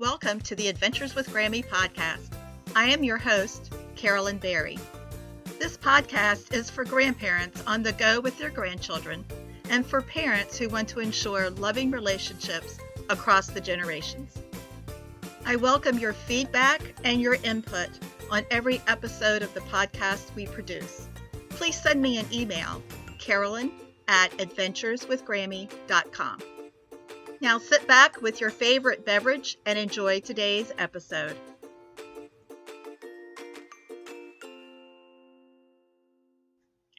Welcome to the Adventures with Grammy podcast. I am your host, Carolyn Berry. This podcast is for grandparents on the go with their grandchildren and for parents who want to ensure loving relationships across the generations. I welcome your feedback and your input on every episode of the podcast we produce. Please send me an email, carolyn@adventureswithgrammy.com. Now sit back with your favorite beverage and enjoy today's episode.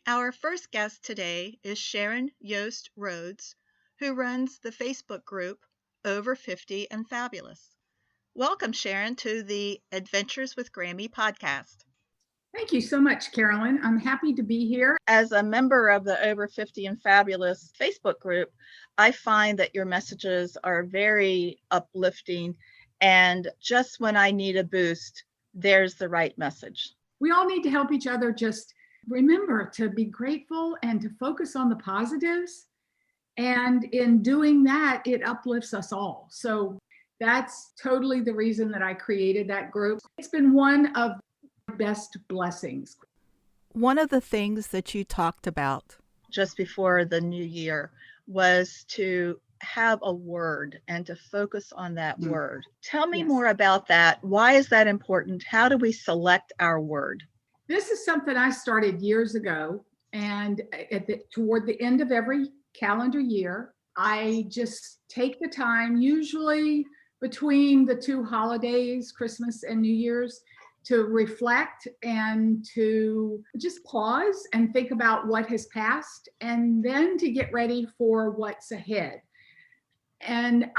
Our first guest today is Sharon Yost Rhodes, who runs the Facebook group Over 50 and Fabulous. Welcome, Sharon, to the Adventures with Grammy podcast. Thank you so much, Carolyn. I'm happy to be here. As a member of the Over 50 and Fabulous Facebook group, I find that your messages are very uplifting, and just when I need a boost, there's the right message. We all need to help each other. Just remember to be grateful and to focus on the positives. And in doing that, it uplifts us all. So that's totally the reason that I created that group. It's been one of best blessings. One of the things that you talked about just before the new year was to have a word and to focus on that word. Tell me more about that. Why is that important? How do we select our word? This is something I started years ago, and toward the end of every calendar year, I just take the time, usually between the two holidays, Christmas and New Year's, to reflect and to just pause and think about what has passed, and then to get ready for what's ahead. And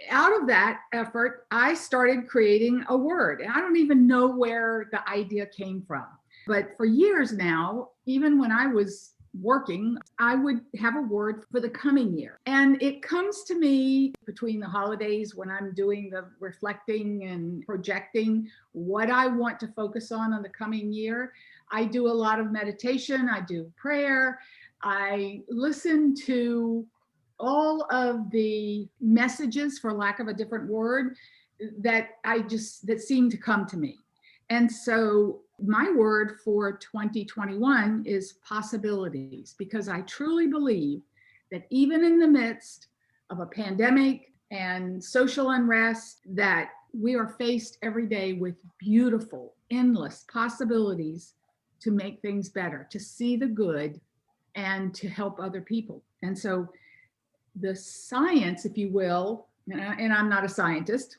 out of that effort, I started creating a word. And I don't even know where the idea came from. But for years now, even when I was working, I would have a word for the coming year. And it comes to me between the holidays when I'm doing the reflecting and projecting what I want to focus on the coming year. I do a lot of meditation. I do prayer. I listen to all of the messages, for lack of a different word, that seem to come to me. And so my word for 2021 is possibilities, because I truly believe that even in the midst of a pandemic and social unrest, that we are faced every day with beautiful, endless possibilities to make things better, to see the good and to help other people. And so the science, if you will, and I'm not a scientist,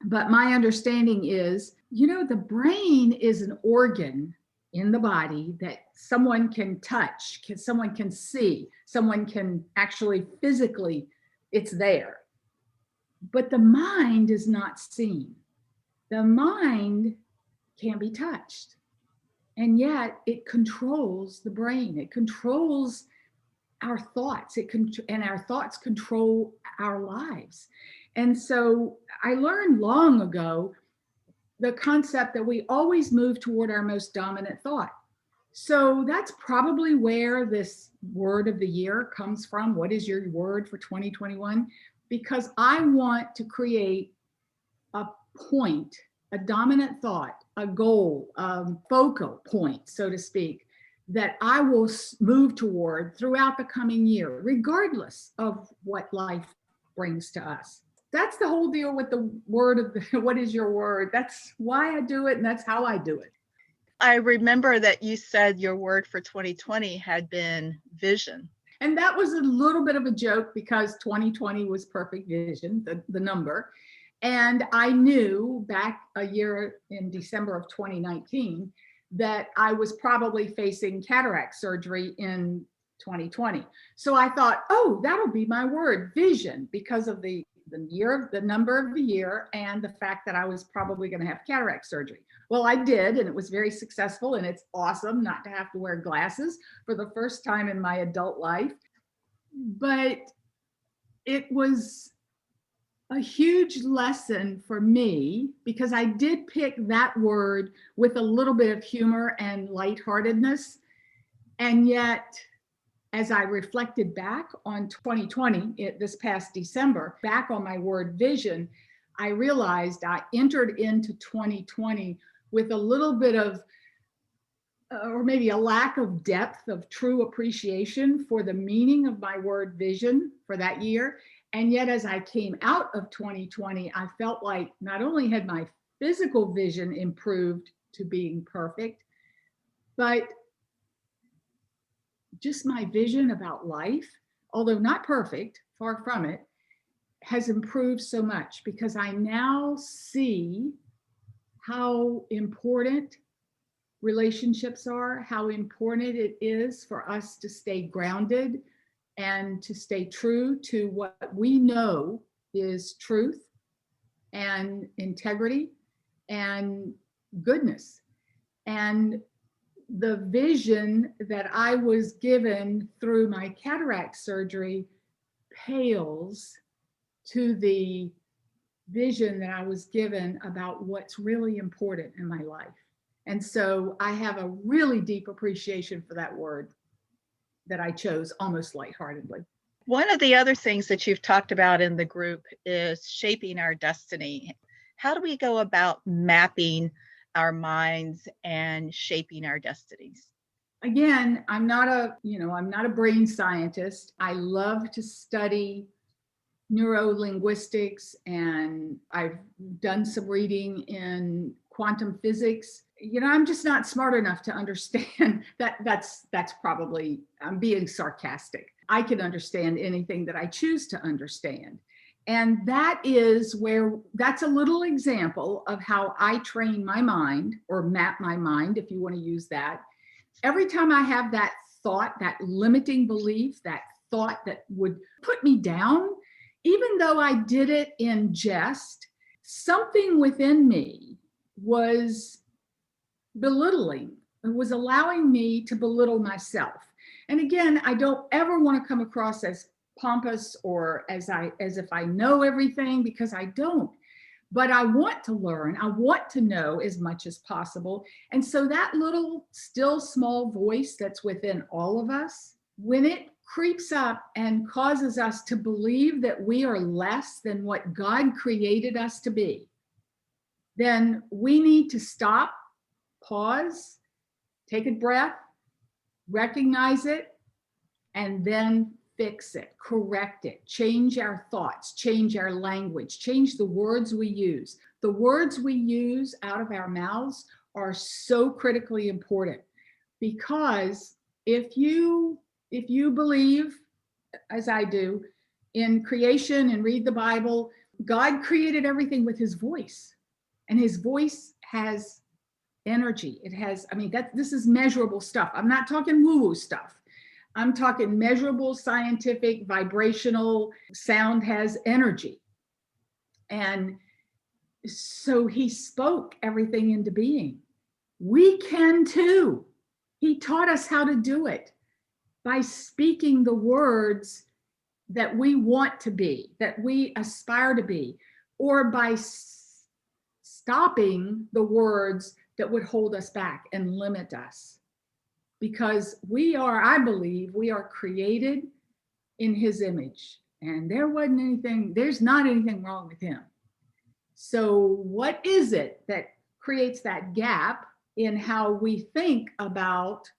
but my understanding is, the brain is an organ in the body that someone can touch, someone can see, someone can actually physically, it's there. But the mind is not seen. The mind can be touched. And yet it controls the brain. It controls our thoughts. And our thoughts control our lives. And so I learned long ago the concept that we always move toward our most dominant thought. So that's probably where this word of the year comes from. What is your word for 2021? Because I want to create a point, a dominant thought, a goal, a focal point, so to speak, that I will move toward throughout the coming year, regardless of what life brings to us. That's the whole deal with the word of what is your word? That's why I do it, and that's how I do it. I remember that you said your word for 2020 had been vision. And that was a little bit of a joke because 2020 was perfect vision, the number. And I knew back a year in December of 2019 that I was probably facing cataract surgery in 2020. So I thought, that'll be my word, vision, because of the number of the year and the fact that I was probably going to have cataract surgery. Well, I did, and it was very successful, and it's awesome not to have to wear glasses for the first time in my adult life. But it was a huge lesson for me because I did pick that word with a little bit of humor and lightheartedness. And yet, as I reflected back on 2020, this past December, back on my word vision, I realized I entered into 2020 with a little bit of, or maybe a lack of depth of true appreciation for the meaning of my word vision for that year. And yet, as I came out of 2020, I felt like not only had my physical vision improved to being perfect, but just my vision about life, although not perfect, far from it, has improved so much because I now see how important relationships are, how important it is for us to stay grounded and to stay true to what we know is truth and integrity and goodness. And the vision that I was given through my cataract surgery pales to the vision that I was given about what's really important in my life. And so I have a really deep appreciation for that word that I chose almost lightheartedly. One of the other things that you've talked about in the group is shaping our destiny. How do we go about mapping our minds and shaping our destinies? Again, I'm not a brain scientist. I love to study neurolinguistics, and I've done some reading in quantum physics. I'm just not smart enough to understand that. That's probably, I'm being sarcastic. I can understand anything that I choose to understand. And that's a little example of how I train my mind, or map my mind, if you want to use that. Every time I have that thought, that limiting belief, that thought that would put me down, even though I did it in jest, something within me was belittling. It was allowing me to belittle myself. And again, I don't ever want to come across as pompous or as if I know everything, because I don't. But I want to learn. I want to know as much as possible. And so that little still small voice that's within all of us, when it creeps up and causes us to believe that we are less than what God created us to be, then we need to stop, pause, take a breath, recognize it, and then fix it, correct it, change our thoughts, change our language, change the words we use. The words we use out of our mouths are so critically important, because if you believe, as I do, in creation and read the Bible, God created everything with his voice, and his voice has energy. It has, this is measurable stuff. I'm not talking woo-woo stuff. I'm talking measurable, scientific, vibrational. Sound has energy. And so he spoke everything into being. We can too. He taught us how to do it by speaking the words that we want to be, that we aspire to be, or by stopping the words that would hold us back and limit us. Because I believe we are created in his image, and there's not anything wrong with him. So what is it that creates that gap in how we think about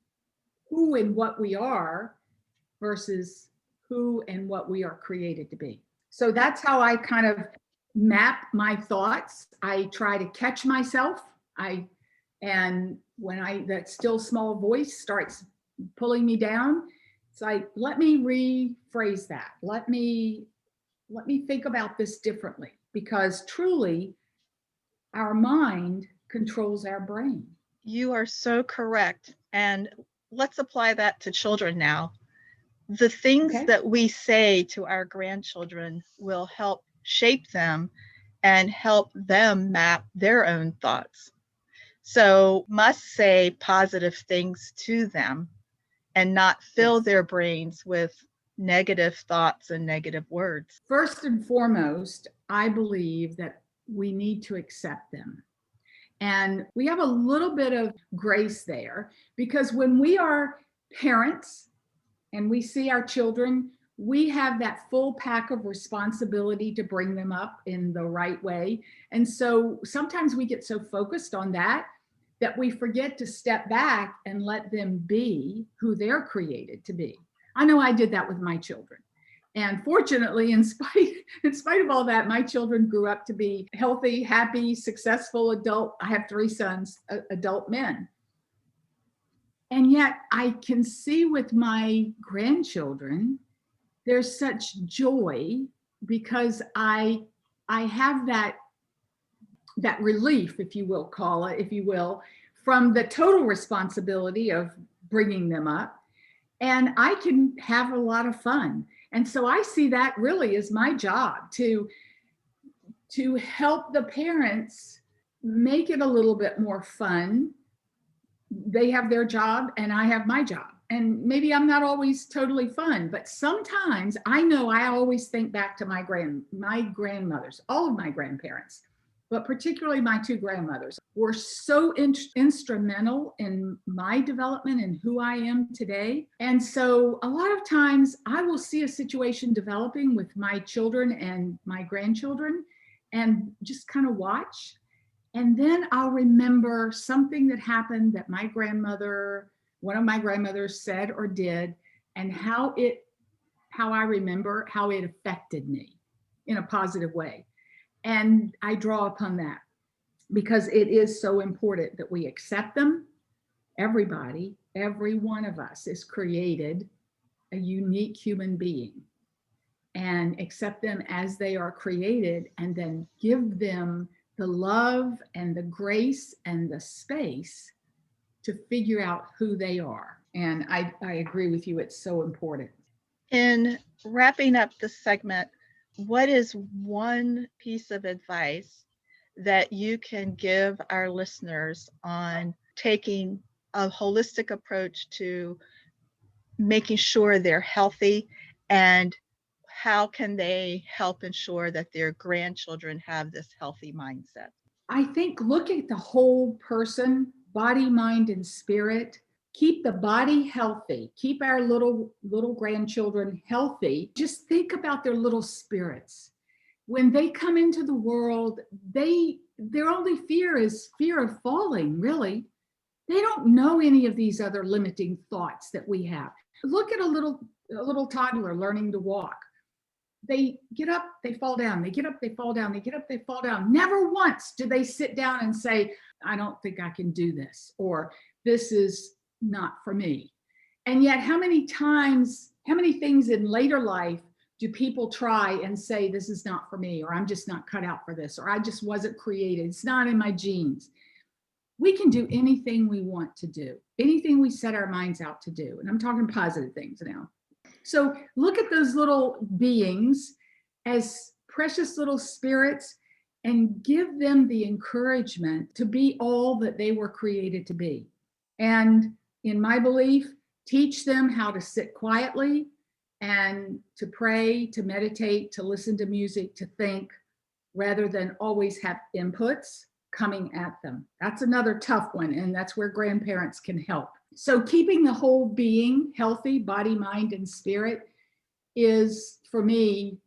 who and what we are versus who and what we are created to be? So that's how I kind of map my thoughts. I try to catch myself. And when that still small voice starts pulling me down, it's like, let me rephrase that. Let me think about this differently, because truly our mind controls our brain. You are so correct. And let's apply that to children now. The things that we say to our grandchildren will help shape them and help them map their own thoughts. So must say positive things to them and not fill their brains with negative thoughts and negative words. First and foremost, I believe that we need to accept them. And we have a little bit of grace there, because when we are parents and we see our children, we have that full pack of responsibility to bring them up in the right way. And so sometimes we get so focused on that we forget to step back and let them be who they're created to be. I know I did that with my children. And fortunately, in spite of all that, my children grew up to be healthy, happy, successful adult. I have 3 sons, adult men. And yet I can see with my grandchildren, there's such joy because I have that relief, if you will call it, from the total responsibility of bringing them up. And I can have a lot of fun. And so I see that really as my job to help the parents make it a little bit more fun. They have their job and I have my job. And maybe I'm not always totally fun, but sometimes I know I always think back to my grandmothers, all of my grandparents, but particularly my 2 grandmothers were so instrumental in my development and who I am today. And so a lot of times I will see a situation developing with my children and my grandchildren and just kind of watch. And then I'll remember something that happened that one of my grandmothers said or did, and how I remember how it affected me in a positive way. And I draw upon that because it is so important that we accept them. Everybody, every one of us is created a unique human being, and accept them as they are created, and then give them the love and the grace and the space to figure out who they are. And I agree with you. It's so important. In wrapping up this segment, what is one piece of advice that you can give our listeners on taking a holistic approach to making sure they're healthy, and how can they help ensure that their grandchildren have this healthy mindset? I think look at the whole person, body, mind, and spirit. Keep the body healthy. Keep our little grandchildren healthy. Just think about their little spirits. When they come into the world, their only fear is fear of falling, really. They don't know any of these other limiting thoughts that we have. Look at a little toddler learning to walk. They get up, they fall down. They get up, they fall down. They get up, they fall down. Never once do they sit down and say, I don't think I can do this, or this is not for me. And yet, how many things in later life do people try and say, this is not for me, or I'm just not cut out for this, or I just wasn't created. It's not in my genes. We can do anything we want to do, anything we set our minds out to do. And I'm talking positive things now. So look at those little beings as precious little spirits and give them the encouragement to be all that they were created to be. And in my belief, teach them how to sit quietly and to pray, to meditate, to listen to music, to think, rather than always have inputs coming at them. That's another tough one, and that's where grandparents can help. So keeping the whole being healthy, body, mind, and spirit, is, for me,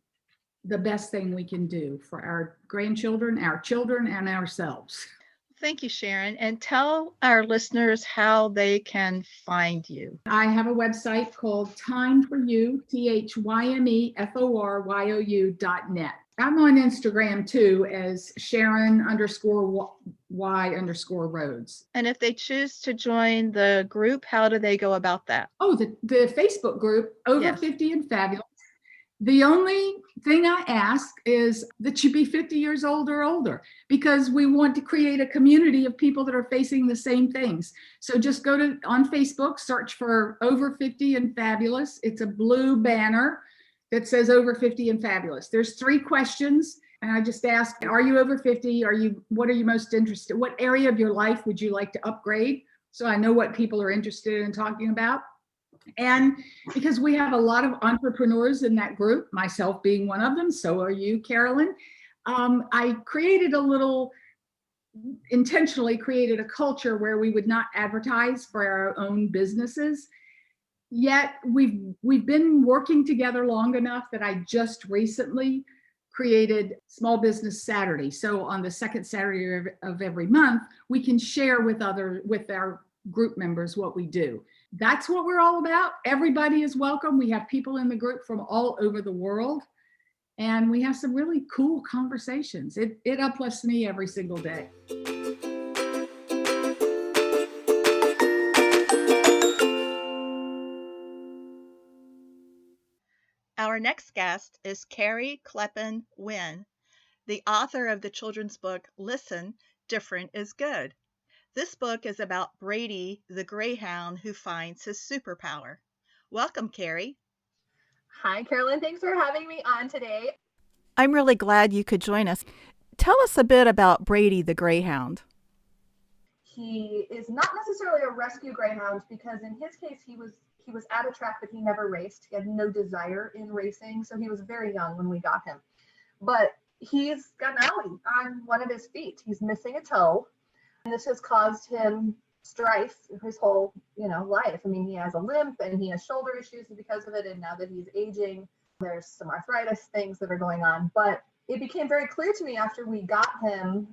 the best thing we can do for our grandchildren, our children, and ourselves. Thank you, Sharon. And tell our listeners how they can find you. I have a website called Time for You, ThymeForYou.net. I'm on Instagram too as Sharon_Y_Rhodes. And if they choose to join the group, how do they go about that? Oh, the Facebook group, Over 50 and Fabulous. The only thing I ask is that you be 50 years old or older, because we want to create a community of people that are facing the same things. So just go on Facebook, search for Over 50 and Fabulous. It's a blue banner that says Over 50 and Fabulous. There's 3 questions, and I just ask, are you over 50? What are you most interested? What area of your life would you like to upgrade? So I know what people are interested in talking about. And because we have a lot of entrepreneurs in that group, myself being one of them, so are you, Carolyn, I intentionally created a culture where we would not advertise for our own businesses. Yet we've been working together long enough that I just recently created Small Business Saturday. So on the second Saturday of every month, we can share with our group members what we do. That's what we're all about. Everybody is welcome. We have people in the group from all over the world, and we have some really cool conversations. It uplifts me every single day. Our next guest is Carrie Kleppen Wynn, the author of the children's book, Listen, Different is Good. This book is about Brady, the Greyhound who finds his superpower. Welcome, Carrie. Hi, Carolyn. Thanks for having me on today. I'm really glad you could join us. Tell us a bit about Brady, the Greyhound. He is not necessarily a rescue greyhound because in his case, he was at a track, but he never raced. He had no desire in racing, so he was very young when we got him. But he's got an owie on one of his feet. He's missing a toe, and this has caused him strife his whole, life. I mean, he has a limp and he has shoulder issues because of it, and now that he's aging, there's some arthritis things that are going on. But it became very clear to me after we got him,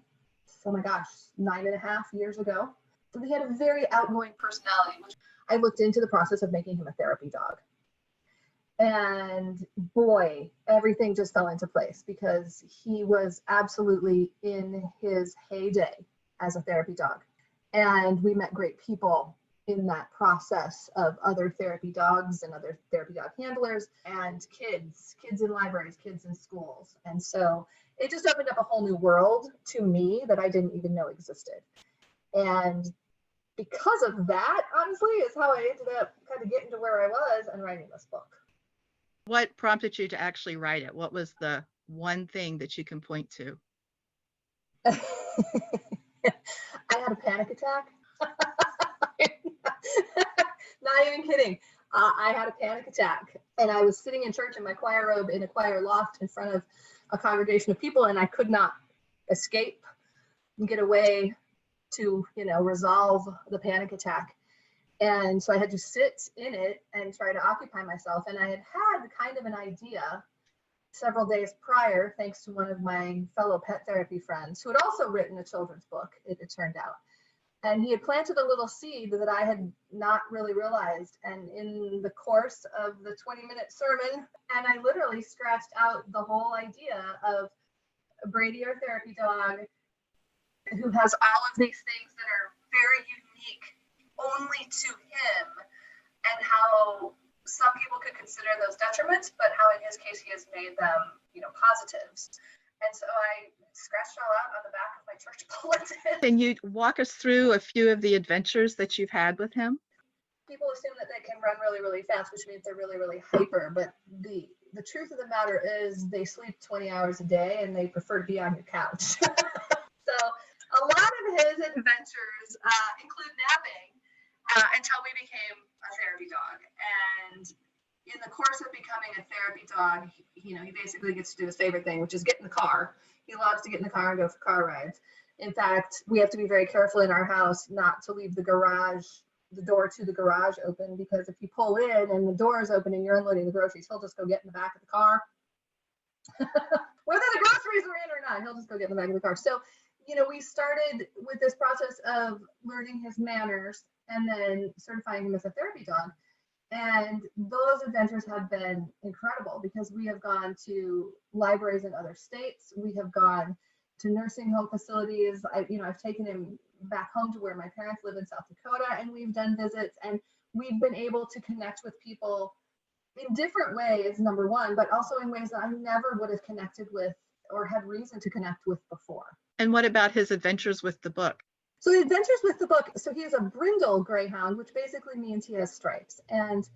oh my gosh, 9.5 years ago, that he had a very outgoing personality, which I looked into the process of making him a therapy dog. And boy, everything just fell into place because he was absolutely in his heyday as a therapy dog. And we met great people in that process of other therapy dogs and other therapy dog handlers and kids in libraries, kids in schools. And so it just opened up a whole new world to me that I didn't even know existed. And because of that, honestly, is how I ended up kind of getting to where I was and writing this book. What prompted you to actually write it? What was the one thing that you can point to? I had a panic attack. Not even kidding. I had a panic attack, and I was sitting in church in my choir robe in a choir loft in front of a congregation of people, and I could not escape and get away to, resolve the panic attack. And so I had to sit in it and try to occupy myself. And I had kind of an idea several days prior, thanks to one of my fellow pet therapy friends who had also written a children's book, it turned out. And he had planted a little seed that I had not really realized. And in the course of the 20-minute sermon, and I literally scratched out the whole idea of Brady, our therapy dog, who has all of these things that are very unique only to him, and how some people could consider those detriments, but how in his case he has made them, positives. And so I scratched it all out on the back of my church bulletin. Can you walk us through a few of the adventures that you've had with him? People assume that they can run really, really fast, which means they're really, really hyper. But the truth of the matter is they sleep 20 hours a day and they prefer to be on your couch. So a lot of his adventures include napping until we became a therapy dog. And in the course of becoming a therapy dog, he basically gets to do his favorite thing, which is get in the car. He loves to get in the car and go for car rides. In fact, we have to be very careful in our house not to leave the door to the garage open, because if you pull in and the door is open and you're unloading the groceries, he'll just go get in the back of the car. Whether the groceries are in or not, he'll just go get in the back of the car. So, we started with this process of learning his manners and then certifying him as a therapy dog. And those adventures have been incredible because we have gone to libraries in other states. We have gone to nursing home facilities. I've taken him back home to where my parents live in South Dakota, and we've done visits, and we've been able to connect with people in different ways, number one, but also in ways that I never would have connected with or had reason to connect with before. And what about his adventures with the book? So the adventures with the book, so he is a brindle greyhound, which basically means he has stripes. And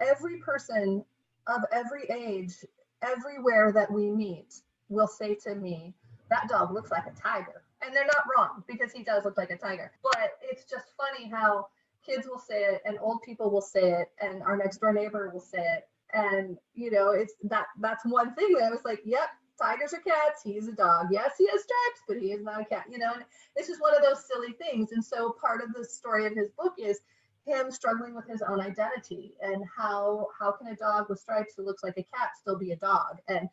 every person of every age, everywhere that we meet, will say to me, that dog looks like a tiger. And they're not wrong, because he does look like a tiger. But it's just funny how kids will say it and old people will say it and our next door neighbor will say it. And, it's that's one thing that I was like, yep, tigers are cats. He's a dog. Yes, he has stripes, but he is not a cat, and it's just one of those silly things. And so part of the story of his book is him struggling with his own identity, and how can a dog with stripes that looks like a cat still be a dog? And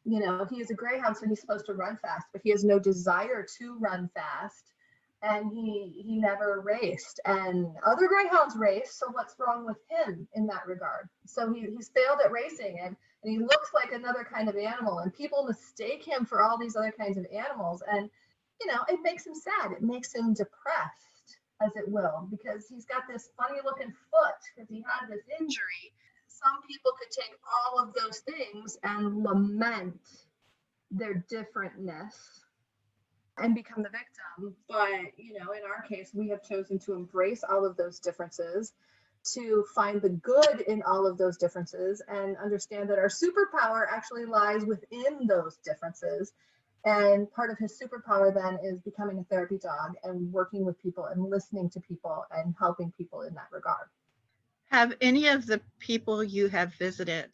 he is a greyhound, so he's supposed to run fast, but he has no desire to run fast. And he never raced, and other greyhounds race. So what's wrong with him in that regard? So he's failed at racing, and he looks like another kind of animal, and people mistake him for all these other kinds of animals. And it makes him sad. It makes him depressed, as it will, because he's got this funny looking foot because he had this injury. Some people could take all of those things and lament their differentness and become the victim. But, in our case, we have chosen to embrace all of those differences, to find the good in all of those differences, and understand that our superpower actually lies within those differences. And part of his superpower then is becoming a therapy dog and working with people and listening to people and helping people in that regard. Have any of the people you have visited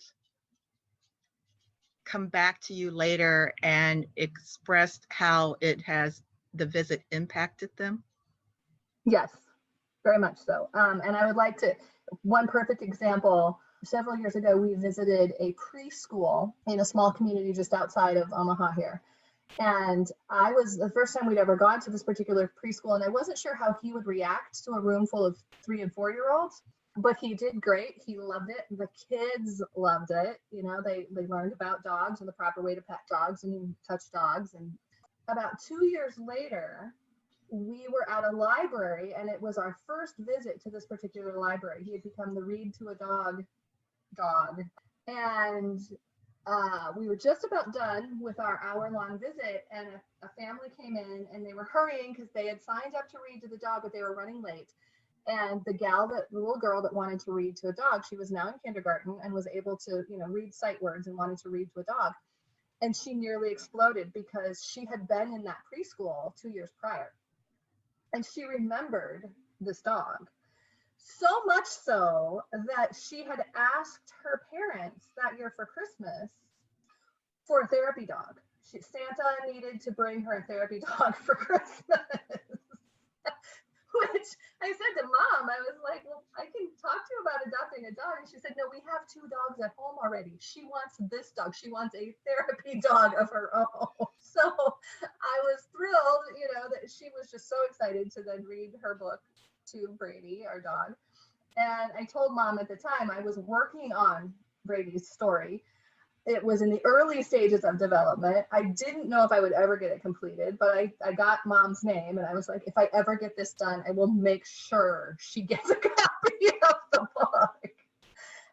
come back to you later and expressed how the visit impacted them? Yes, very much so. And I would like to, one perfect example, several years ago, we visited a preschool in a small community just outside of Omaha here. And I was the first time we'd ever gone to this particular preschool, and I wasn't sure how he would react to a room full of 3 and 4-year-olds. But he did great. He loved it. The kids loved it. They learned about dogs and the proper way to pet dogs and touch dogs. And about 2 years later, we were at a library, and it was our first visit to this particular library. He had become the read to a dog. And we were just about done with our hour-long visit, and a family came in, and they were hurrying because they had signed up to read to the dog, but they were running late. And the little girl that wanted to read to a dog, she was now in kindergarten and was able to, read sight words and wanted to read to a dog. And she nearly exploded because she had been in that preschool 2 years prior. And she remembered this dog. So much so that she had asked her parents that year for Christmas for a therapy dog. Santa needed to bring her a therapy dog for Christmas. Which I said to Mom, I was like, well, I can talk to you about adopting a dog. And she said, no, we have 2 dogs at home already. She wants this dog. She wants a therapy dog of her own. So I was thrilled, that she was just so excited to then read her book to Brady, our dog. And I told Mom at the time I was working on Brady's story. It was in the early stages of development. I didn't know if I would ever get it completed, but I got Mom's name, and I was like, if I ever get this done, I will make sure she gets a copy of the book.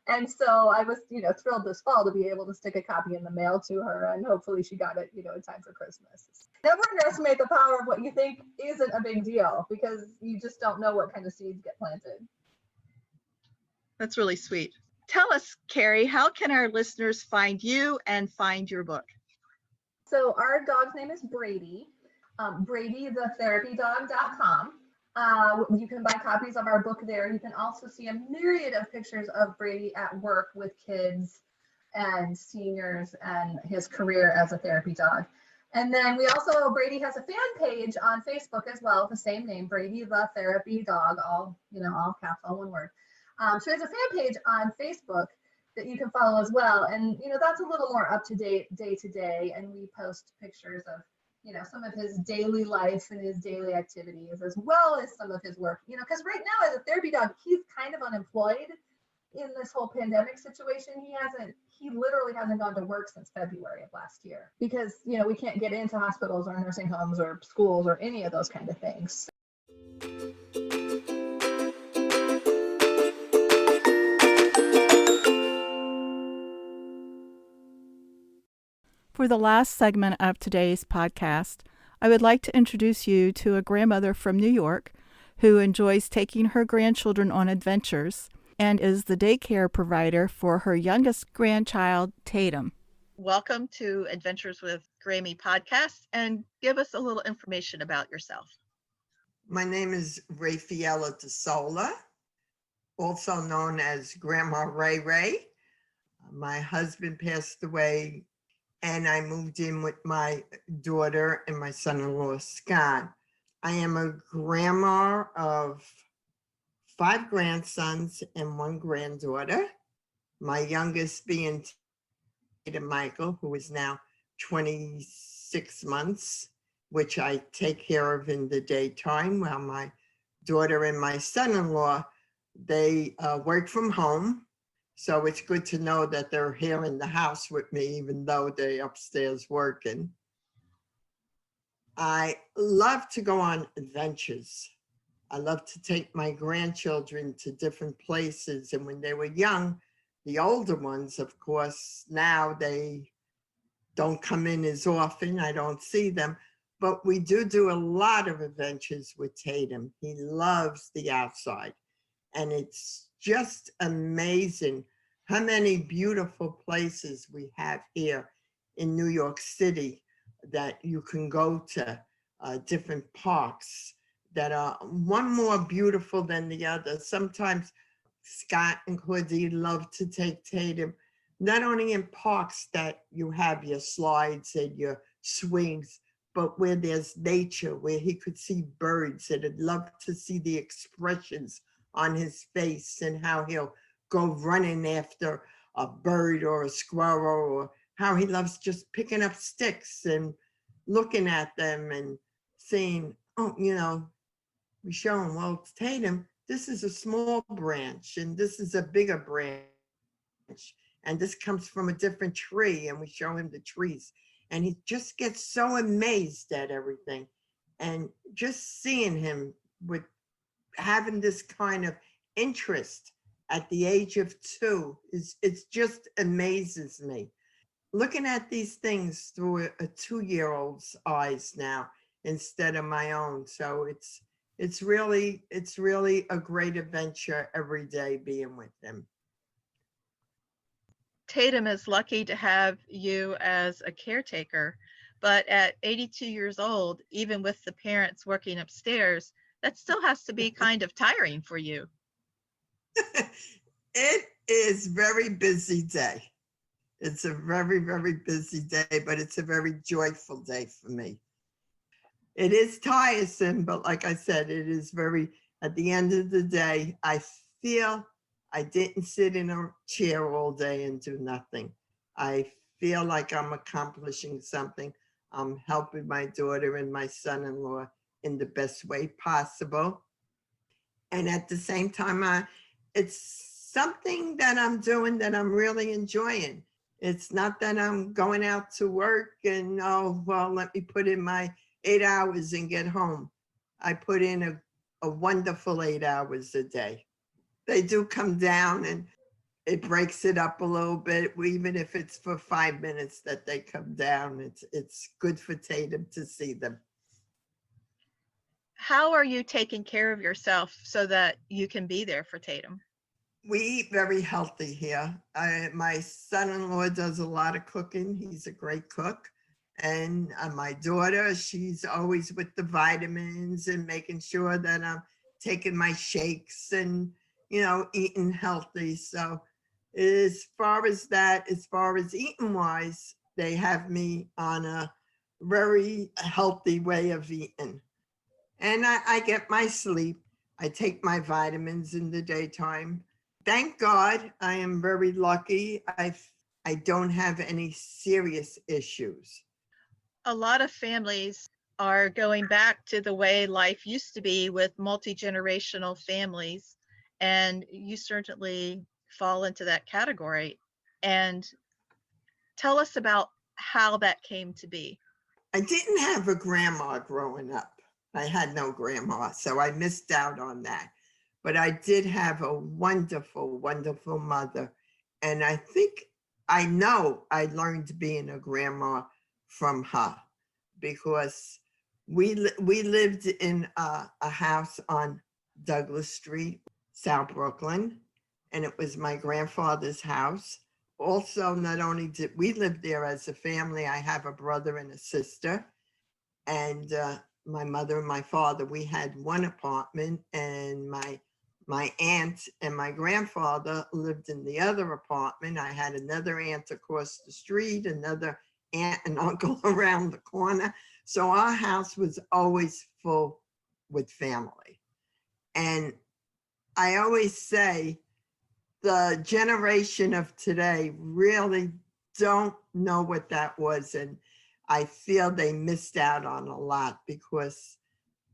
And so I was, thrilled this fall to be able to stick a copy in the mail to her, and hopefully she got it, in time for Christmas. Never underestimate the power of what you think isn't a big deal, because you just don't know what kind of seeds get planted. That's really sweet. Tell us, Carrie, how can our listeners find you and find your book? So our dog's name is Brady, BradyTheTherapyDog.com. You can buy copies of our book there. You can also see a myriad of pictures of Brady at work with kids and seniors and his career as a therapy dog. And then Brady has a fan page on Facebook as well, the same name, Brady the Therapy Dog, all caps, all one word. So there's a fan page on Facebook that you can follow as well. And, that's a little more up to date day to day. And we post pictures of, some of his daily life and his daily activities, as well as some of his work, because right now as a therapy dog, he's kind of unemployed in this whole pandemic situation. He literally hasn't gone to work since February of last year because, we can't get into hospitals or nursing homes or schools or any of those kind of things. For the last segment of today's podcast, I would like to introduce you to a grandmother from New York who enjoys taking her grandchildren on adventures and is the daycare provider for her youngest grandchild, Tatum. Welcome to Adventures with Grammy podcast, and give us a little information about yourself. My name is Rafaela DeSola, also known as Grandma Ray Ray. My husband passed away, and I moved in with my daughter and my son-in-law, Scott. I am a grandma of 5 grandsons and 1 granddaughter. My youngest being Tatum Michael, who is now 26 months, which I take care of in the daytime, while my daughter and my son-in-law, they work from home. So it's good to know that they're here in the house with me, even though they're upstairs working. I love to go on adventures. I love to take my grandchildren to different places. And when they were young, the older ones, of course, now they don't come in as often. I don't see them. But we do a lot of adventures with Tatum. He loves the outside. And it's just amazing how many beautiful places we have here in New York City that you can go to, different parks that are one more beautiful than the other. Sometimes Scott and Cordy love to take Tatum, not only in parks that you have your slides and your swings, but where there's nature, where he could see birds, and I'd love to see the expressions on his face and how he'll go running after a bird or a squirrel, or how he loves just picking up sticks and looking at them and saying, oh, we show him, well, Tatum, this is a small branch and this is a bigger branch. And this comes from a different tree, and we show him the trees. And he just gets so amazed at everything. And just seeing him with having this kind of interest at the age of 2 it's just amazes me. Looking at these things through a 2-year-old's eyes now instead of my own. So it's really a great adventure every day being with him. Tatum is lucky to have you as a caretaker, but at 82 years old, even with the parents working upstairs, that still has to be kind of tiring for you. It is very busy day. It's a very, very busy day, but it's a very joyful day for me. It is tiresome, but like I said, it is very, at the end of the day, I feel I didn't sit in a chair all day and do nothing. I feel like I'm accomplishing something. I'm helping my daughter and my son-in-law in the best way possible. And at the same time, it's something that I'm doing that I'm really enjoying. It's not that I'm going out to work and, oh, well, let me put in my 8 hours and get home. I put in a wonderful 8 hours a day. They do come down and it breaks it up a little bit, even if it's for 5 minutes that they come down. It's good for Tatum to see them. How are you taking care of yourself so that you can be there for Tatum? We eat very healthy here. My son-in-law does a lot of cooking. He's a great cook. And my daughter, she's always with the vitamins and making sure that I'm taking my shakes and, eating healthy. So as far as eating wise, they have me on a very healthy way of eating. And I get my sleep. I take my vitamins in the daytime. Thank God, I am very lucky. I don't have any serious issues. A lot of families are going back to the way life used to be with multi-generational families, and you certainly fall into that category. And tell us about how that came to be. I didn't have a grandma growing up. I had no grandma, so I missed out on that. But I did have a wonderful, wonderful mother. And I know I learned being a grandma from her, because we lived in a house on Douglas Street, South Brooklyn, and it was my grandfather's house. Also, not only did we live there as a family, I have a brother and a sister, and my mother and my father, we had one apartment, and my aunt and my grandfather lived in the other apartment. I had another aunt across the street, another aunt and uncle around the corner. So our house was always full with family. And I always say the generation of today really don't know what that was. And I feel they missed out on a lot because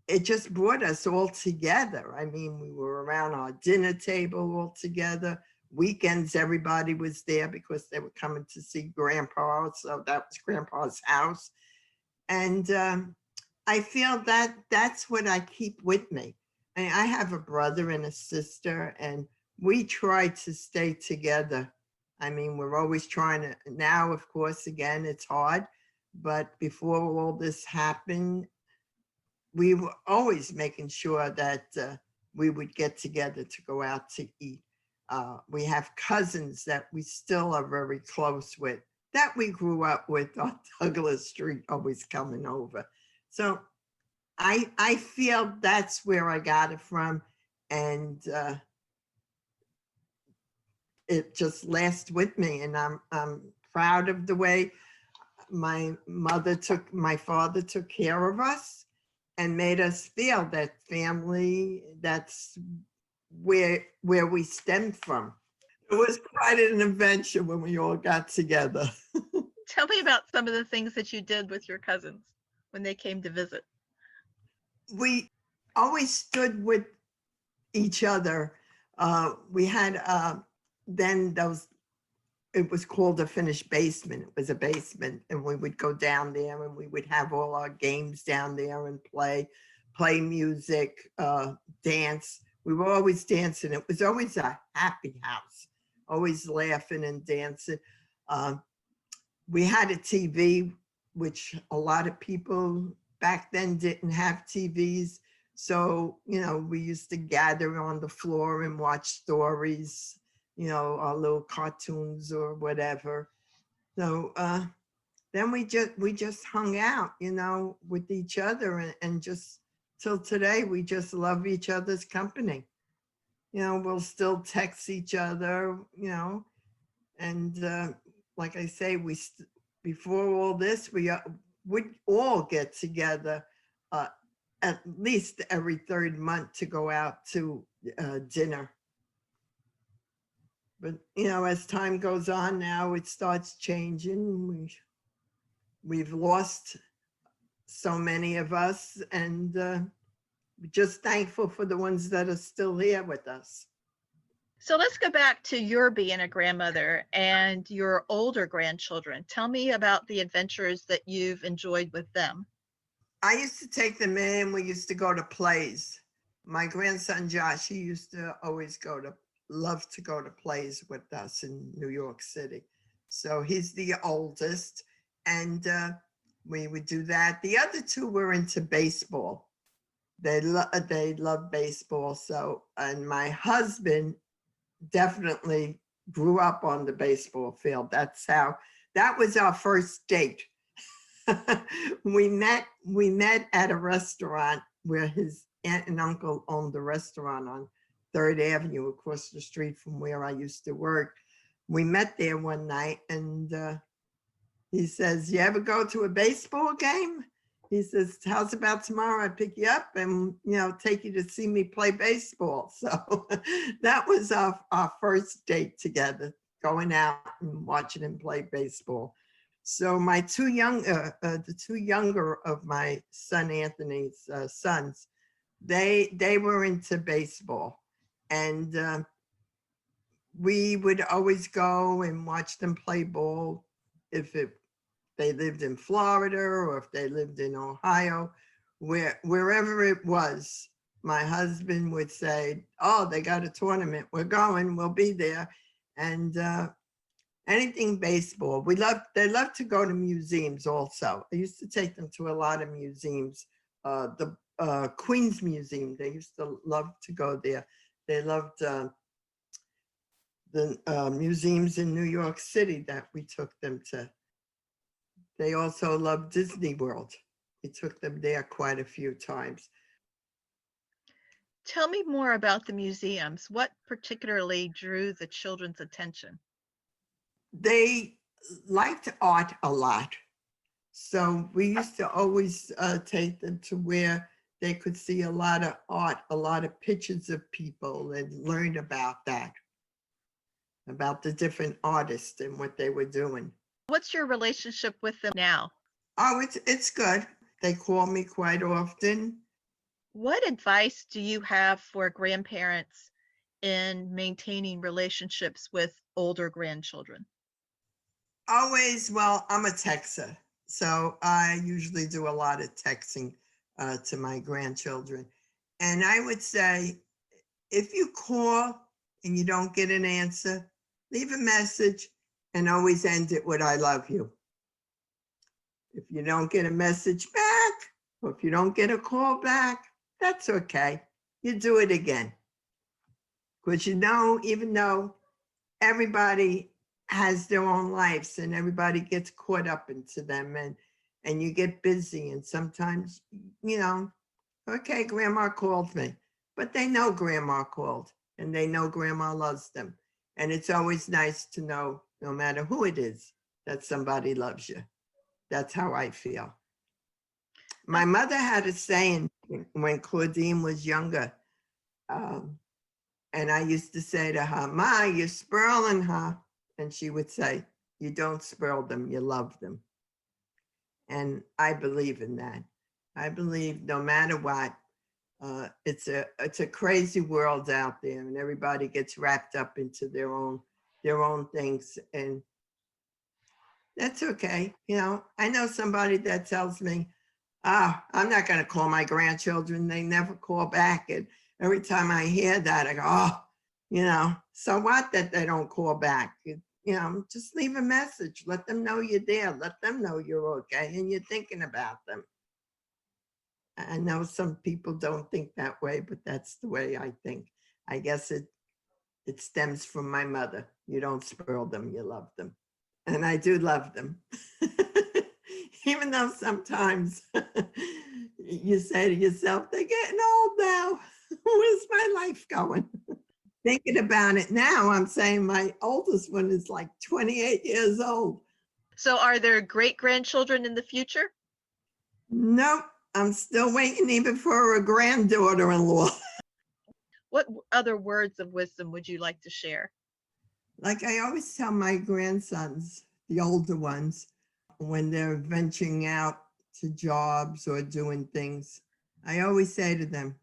it just brought us all together. I mean, we were around our dinner table all together. Weekends, everybody was there because they were coming to see Grandpa. So that was Grandpa's house. And I feel that that's what I keep with me. I have a brother and a sister, and we try to stay together. I mean, we're always trying to, now, of course, again, it's hard. But before all this happened, we were always making sure that we would get together to go out to eat. We have cousins that we still are very close with, that we grew up with on Douglas Street, always coming over. So I feel that's where I got it from. And it just lasts with me. And I'm proud of the way my father took care of us and made us feel that family, that's where we stemmed from. It was quite an adventure when we all got together. Tell me about some of the things that you did with your cousins when they came to visit. We always stood with each other. We had then those, it was called a finished basement. It was a basement, and we would go down there and we would have all our games down there and play music, dance. We were always dancing. It was always a happy house, always laughing and dancing. We had a TV, which a lot of people back then didn't have TVs. So, we used to gather on the floor and watch stories, our little cartoons or whatever. So then we just hung out, with each other, and just till today, we just love each other's company. We'll still text each other, and like I say, before all this, we would all get together at least every third month to go out to dinner. But, as time goes on now, it starts changing. We've lost so many of us, and just thankful for the ones that are still here with us. So let's go back to your being a grandmother and your older grandchildren. Tell me about the adventures that you've enjoyed with them. I used to take them in. We used to go to plays. My grandson, Josh, he used to always love to go to plays with us in New York City. So he's the oldest, and we would do that. The other two were into baseball. They love baseball. So, and my husband definitely grew up on the baseball field. That was our first date. We met at a restaurant where his aunt and uncle owned the restaurant on 3rd Avenue across the street from where I used to work. We met there one night, and he says, "You ever go to a baseball game?" He says, "How's about tomorrow? I pick you up and, take you to see me play baseball." So that was our first date together, going out and watching him play baseball. So my the two younger of my son Anthony's sons, they were into baseball, and we would always go and watch them play ball if they lived in Florida or if they lived in Ohio, wherever it was. My husband would say, "Oh, they got a tournament. We're going. We'll be there." And anything baseball. They love to go to museums also. I used to take them to a lot of museums. The Queens Museum, they used to love to go there. They loved the museums in New York City that we took them to. They also loved Disney World. We took them there quite a few times. Tell me more about the museums. What particularly drew the children's attention? They liked art a lot. So we used to always take them to where they could see a lot of art, a lot of pictures of people, and learn about that, about the different artists and what they were doing. What's your relationship with them now? Oh, it's good. They call me quite often. What advice do you have for grandparents in maintaining relationships with older grandchildren? Always, well, I'm a texter, so I usually do a lot of texting to my grandchildren. And I would say, if you call and you don't get an answer, leave a message and always end it with "I love you." If you don't get a message back, or if you don't get a call back, that's okay. You do it again. Because even though everybody has their own lives and everybody gets caught up into them, and you get busy, and sometimes, okay, grandma called me, but they know grandma called and they know grandma loves them. And it's always nice to know, no matter who it is, that somebody loves you. That's how I feel. My mother had a saying when Claudine was younger, and I used to say to her, "Ma, you're spoiling her." And she would say, "You don't spoil them, you love them." And I believe in that. I believe no matter what, it's a crazy world out there, and everybody gets wrapped up into their own things, and that's okay. I know somebody that tells me, I'm not going to call my grandchildren. They never call back. And every time I hear that, I go, so what that they don't call back? Just leave a message. Let them know you're there. Let them know you're okay and you're thinking about them. I know some people don't think that way, but that's the way I think. I guess it stems from my mother. You don't spoil them, you love them. And I do love them. Even though sometimes you say to yourself, they're getting old now. Where's my life going? Thinking about it now, I'm saying my oldest one is like 28 years old. So are there great-grandchildren in the future? Nope, I'm still waiting even for a granddaughter-in-law. What other words of wisdom would you like to share? Like I always tell my grandsons, the older ones, when they're venturing out to jobs or doing things, I always say to them,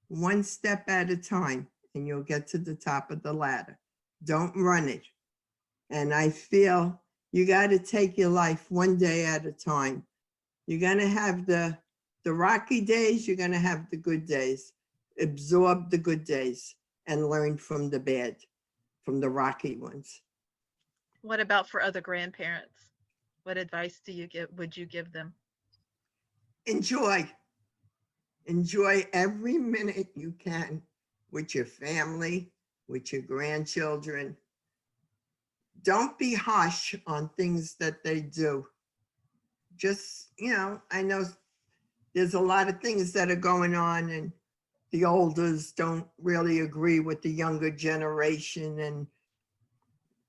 one step at a time and you'll get to the top of the ladder. Don't run it. And I feel you got to take your life one day at a time. You're going to have the rocky days, you're going to have the good days. Absorb the good days and learn from the bad, from the rocky ones. What about for other grandparents? What advice would you give them? Enjoy every minute you can with your family, with your grandchildren. Don't be harsh on things that they do. Just, I know there's a lot of things that are going on, and the olders don't really agree with the younger generation and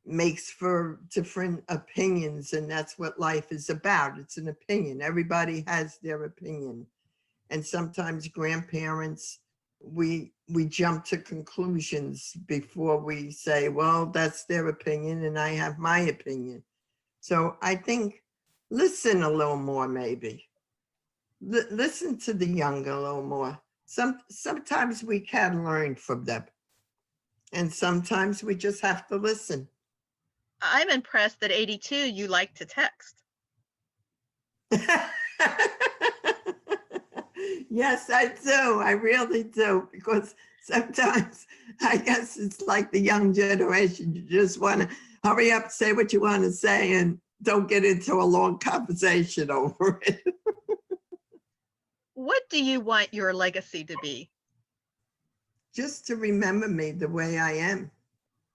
makes for different opinions, and that's what life is about. It's an opinion. Everybody has their opinion. And sometimes grandparents, we jump to conclusions before we say, well, that's their opinion and I have my opinion. So I think listen a little more, maybe. Listen to the younger a little more. Sometimes we can learn from them. And sometimes we just have to listen. I'm impressed that 82, you like to text. Yes, I do. I really do. Because sometimes I guess it's like the young generation. You just want to hurry up, say what you want to say, and don't get into a long conversation over it. What do you want your legacy to be? Just to remember me the way I am,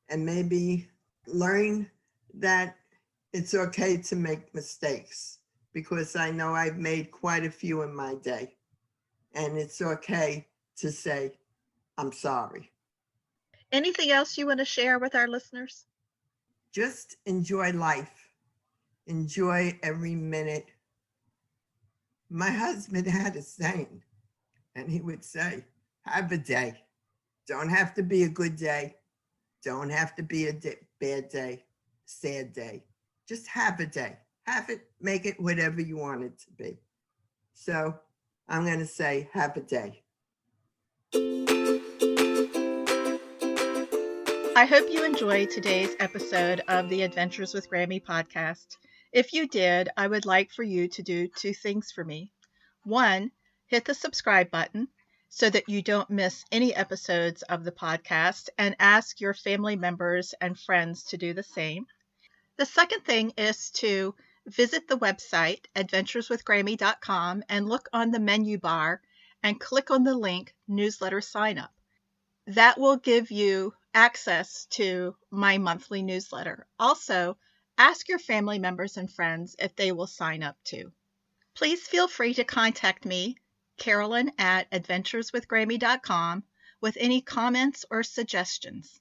and maybe learn that it's okay to make mistakes, because I know I've made quite a few in my day. And it's okay to say, I'm sorry. Anything else you want to share with our listeners? Just enjoy life. Enjoy every minute. My husband had a saying, And he would say, have a day. Don't have to be a good day. Don't have to be a bad day, sad day. Just have a day. Have it, make it whatever you want it to be. So I'm going to say, have a day. I hope you enjoyed today's episode of the Adventures with Grammy podcast. If you did, I would like for you to do 2 things for me. 1, hit the subscribe button so that you don't miss any episodes of the podcast, and ask your family members and friends to do the same. The second thing is to visit the website, adventureswithgrammy.com, and look on the menu bar and click on the link Newsletter Sign Up. That will give you access to my monthly newsletter. Also, ask your family members and friends if they will sign up too. Please feel free to contact me, Carolyn at adventureswithgrammy.com, with any comments or suggestions.